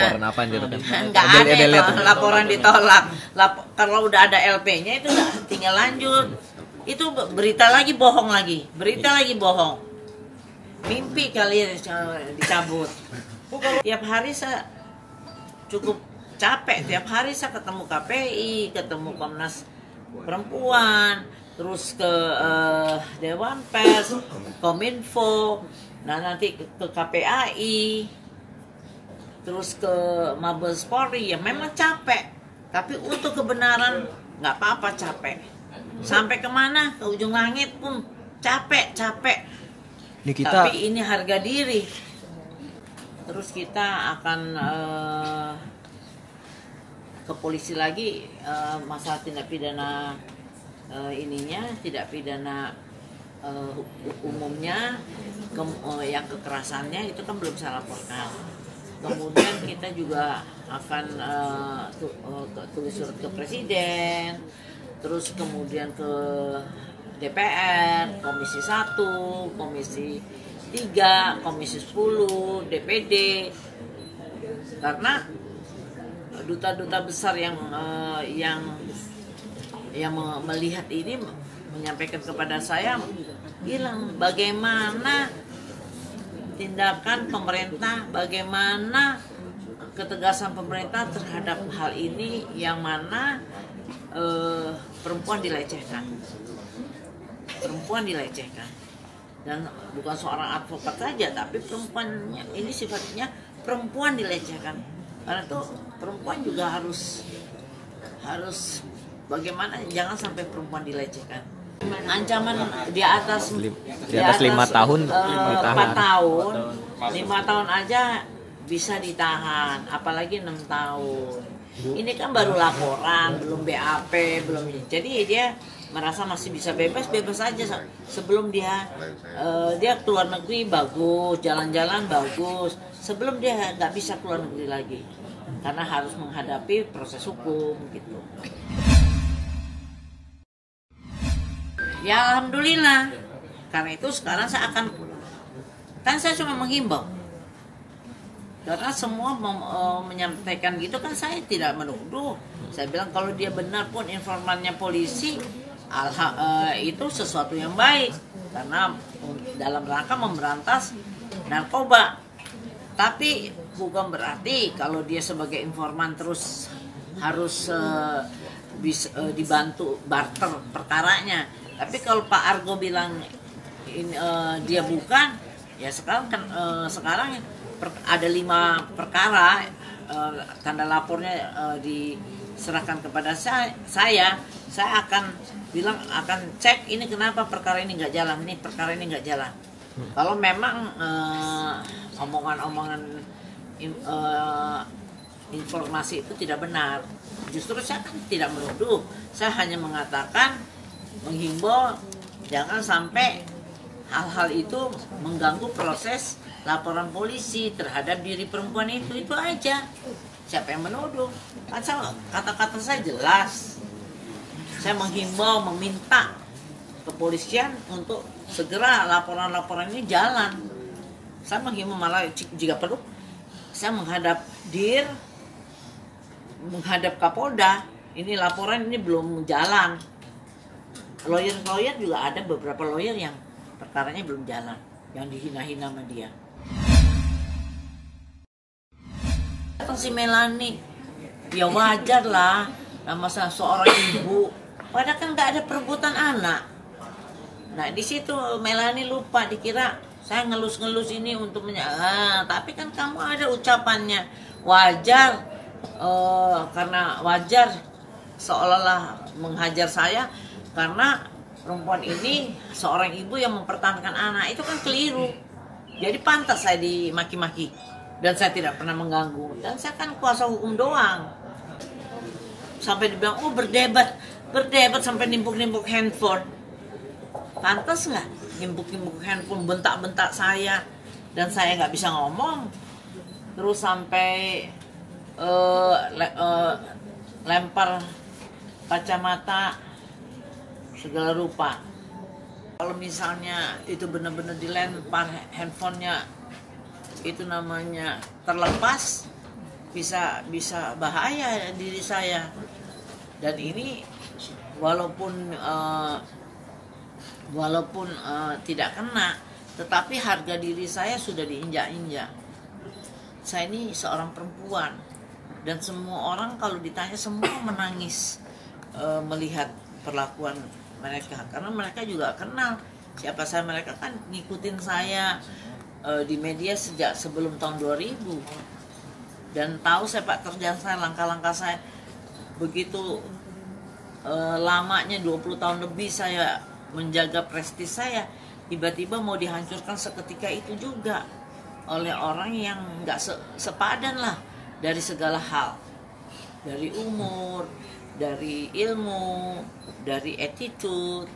laporan apa gitu kan? Nggak ada itu laporan ditolak. Kalau udah ada LP-nya itu udah tinggal lanjut. Itu berita lagi bohong lagi, berita lagi bohong. Mimpi kali dicabut. Tiap hari saya cukup capek, tiap hari saya ketemu KPI, ketemu Komnas Perempuan, terus ke Dewan Pers, Kominfo, nah nanti ke KPAI, terus ke Mabes Polri. Ya memang capek, tapi untuk kebenaran nggak apa-apa capek. Sampai kemana? Ke ujung langit pun capek. Tapi ini harga diri. Terus kita akan ke polisi lagi, masalah tindak pidana tidak pidana umumnya, yang kekerasannya itu kan belum saya laporkan. Kemudian kita juga akan tulis surat ke Presiden, terus kemudian ke DPR, Komisi 1, Komisi 3, Komisi 10, DPD, karena duta-duta besar yang melihat ini menyampaikan kepada saya, bilang bagaimana tindakan pemerintah, bagaimana ketegasan pemerintah terhadap hal ini, yang mana perempuan dilecehkan, dan bukan seorang advokat saja, tapi perempuannya ini sifatnya perempuan dilecehkan. Karena itu perempuan juga harus bagaimana jangan sampai perempuan dilecehkan. Ancaman di atas 5 tahun, 4 tahun, 5 tahun aja bisa ditahan, apalagi 6 tahun. Ini kan baru laporan, belum BAP, belum, jadi dia merasa masih bisa bebas aja. Sebelum dia keluar negeri bagus, jalan-jalan bagus, sebelum dia nggak bisa keluar negeri lagi, karena harus menghadapi proses hukum gitu. Ya alhamdulillah, karena itu sekarang saya cuma menghimbau, karena semua menyampaikan gitu kan, saya tidak menuduh. Saya bilang kalau dia benar pun informannya polisi, itu sesuatu yang baik, karena dalam rangka memberantas narkoba. Tapi bukan berarti kalau dia sebagai informan terus harus dibantu barter perkaranya. Tapi kalau Pak Argo bilang dia bukan, ya sekarang ada 5 perkara, tanda lapornya diserahkan kepada saya akan bilang, akan cek ini kenapa perkara ini nggak jalan, ini perkara ini nggak jalan. Kalau memang omongan-omongan informasi itu tidak benar, justru saya kan tidak menuduh, saya hanya mengatakan, menghimbau jangan sampai hal-hal itu mengganggu proses laporan polisi terhadap diri perempuan itu aja. Siapa yang menuduh? Kan kata-kata saya jelas. Saya menghimbau, meminta kepolisian untuk segera laporan-laporan ini jalan. Saya menghimbau, malah jika perlu saya menghadap DIR, menghadap Kapolda. Ini laporan ini belum jalan. Lawyer juga ada beberapa lawyer yang perkaranya belum jalan, yang dihina-hina sama dia. Si Melani, ya wajar lah, nama seorang ibu, padahal kan nggak ada perebutan anak. Nah di situ Melani lupa, dikira saya ngelus-ngelus ini untuk tapi kan kamu ada ucapannya wajar, karena wajar seolah-olah menghajar saya karena perempuan ini seorang ibu yang mempertahankan anak, itu kan keliru. Jadi pantas saya dimaki-maki. Dan saya tidak pernah mengganggu. Dan saya kan kuasa hukum doang. Sampai dibilang, berdebat sampai nimpuk-nimpuk handphone. Pantas nggak nimpuk-nimpuk handphone, bentak-bentak saya. Dan saya nggak bisa ngomong. Terus sampai lempar kacamata segala rupa. Kalau misalnya itu benar-benar dilempar handphonenya, itu namanya terlepas, bisa bahaya diri saya. Dan ini walaupun tidak kena, tetapi harga diri saya sudah diinjak-injak. Saya ini seorang perempuan, dan semua orang kalau ditanya semua menangis melihat perlakuan mereka, karena mereka juga kenal siapa saya. Mereka kan ngikutin saya di media sejak sebelum tahun 2000 dan tahu sepak terjang saya, langkah-langkah saya. Begitu lamanya 20 tahun lebih saya menjaga prestis saya, tiba-tiba mau dihancurkan seketika itu juga oleh orang yang nggak sepadan lah dari segala hal, dari umur, dari ilmu, dari attitude.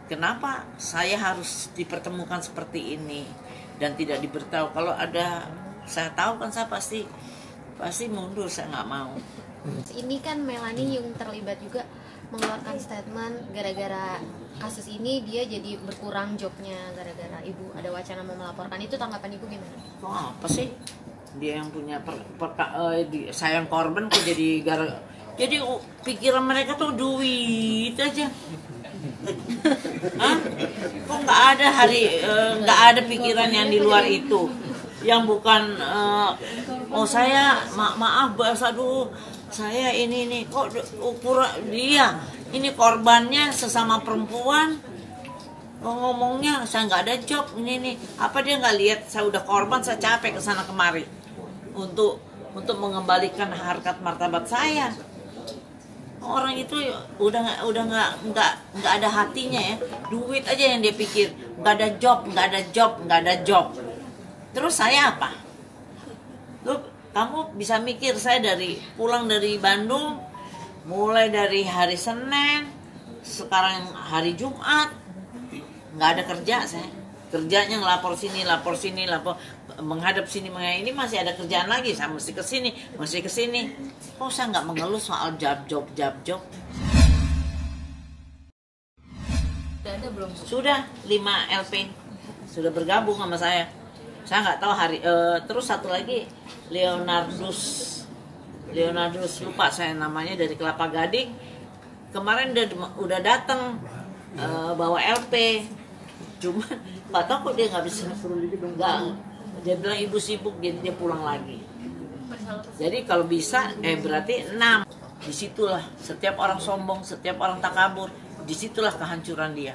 Kenapa saya harus dipertemukan seperti ini dan tidak diberitahu? Kalau ada saya tahu kan saya pasti mundur, saya nggak mau. Ini kan Melanie yang terlibat juga mengeluarkan statement gara-gara kasus ini dia jadi berkurang jobnya gara-gara ibu ada wacana mau melaporkan. Itu tanggapan ibu gimana? Oh, apa sih? Dia yang punya sayang korban kok jadi pikiran mereka tuh duit aja. Hah? Kok nggak ada pikiran yang di luar itu, yang bukan saya maaf bahasa dulu saya ini kok ukuran dia ini korbannya sesama perempuan ngomongnya saya nggak ada job ini apa dia nggak lihat saya udah korban, saya capek kesana kemari untuk mengembalikan harkat martabat saya. Orang itu udah nggak ada hatinya ya, duit aja yang dia pikir, nggak ada job. Terus saya apa? Kamu bisa mikir saya pulang dari Bandung, mulai dari hari Senin, sekarang hari Jumat, nggak ada kerja saya. Kerjanya ngelapor sini, menghadap sini, ini masih ada kerjaan lagi, saya mesti ke sini. Kok saya nggak mengeluh soal job? Sudah 5 LP sudah bergabung sama saya. Saya nggak tahu terus satu lagi Leonardus lupa saya namanya, dari Kelapa Gading. Kemarin udah datang bawa LP, cuma nggak tahu kok dia nggak bisa, dia bilang ibu sibuk, jadi dia pulang lagi. Jadi kalau bisa berarti 6. Disitulah setiap orang sombong, setiap orang takabur, disitulah kehancuran dia.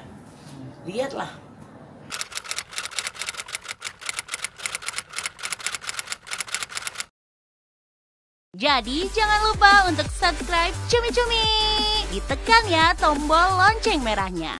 Lihatlah. Jadi jangan lupa untuk subscribe Cumi Cumi. Ditekan ya tombol lonceng merahnya.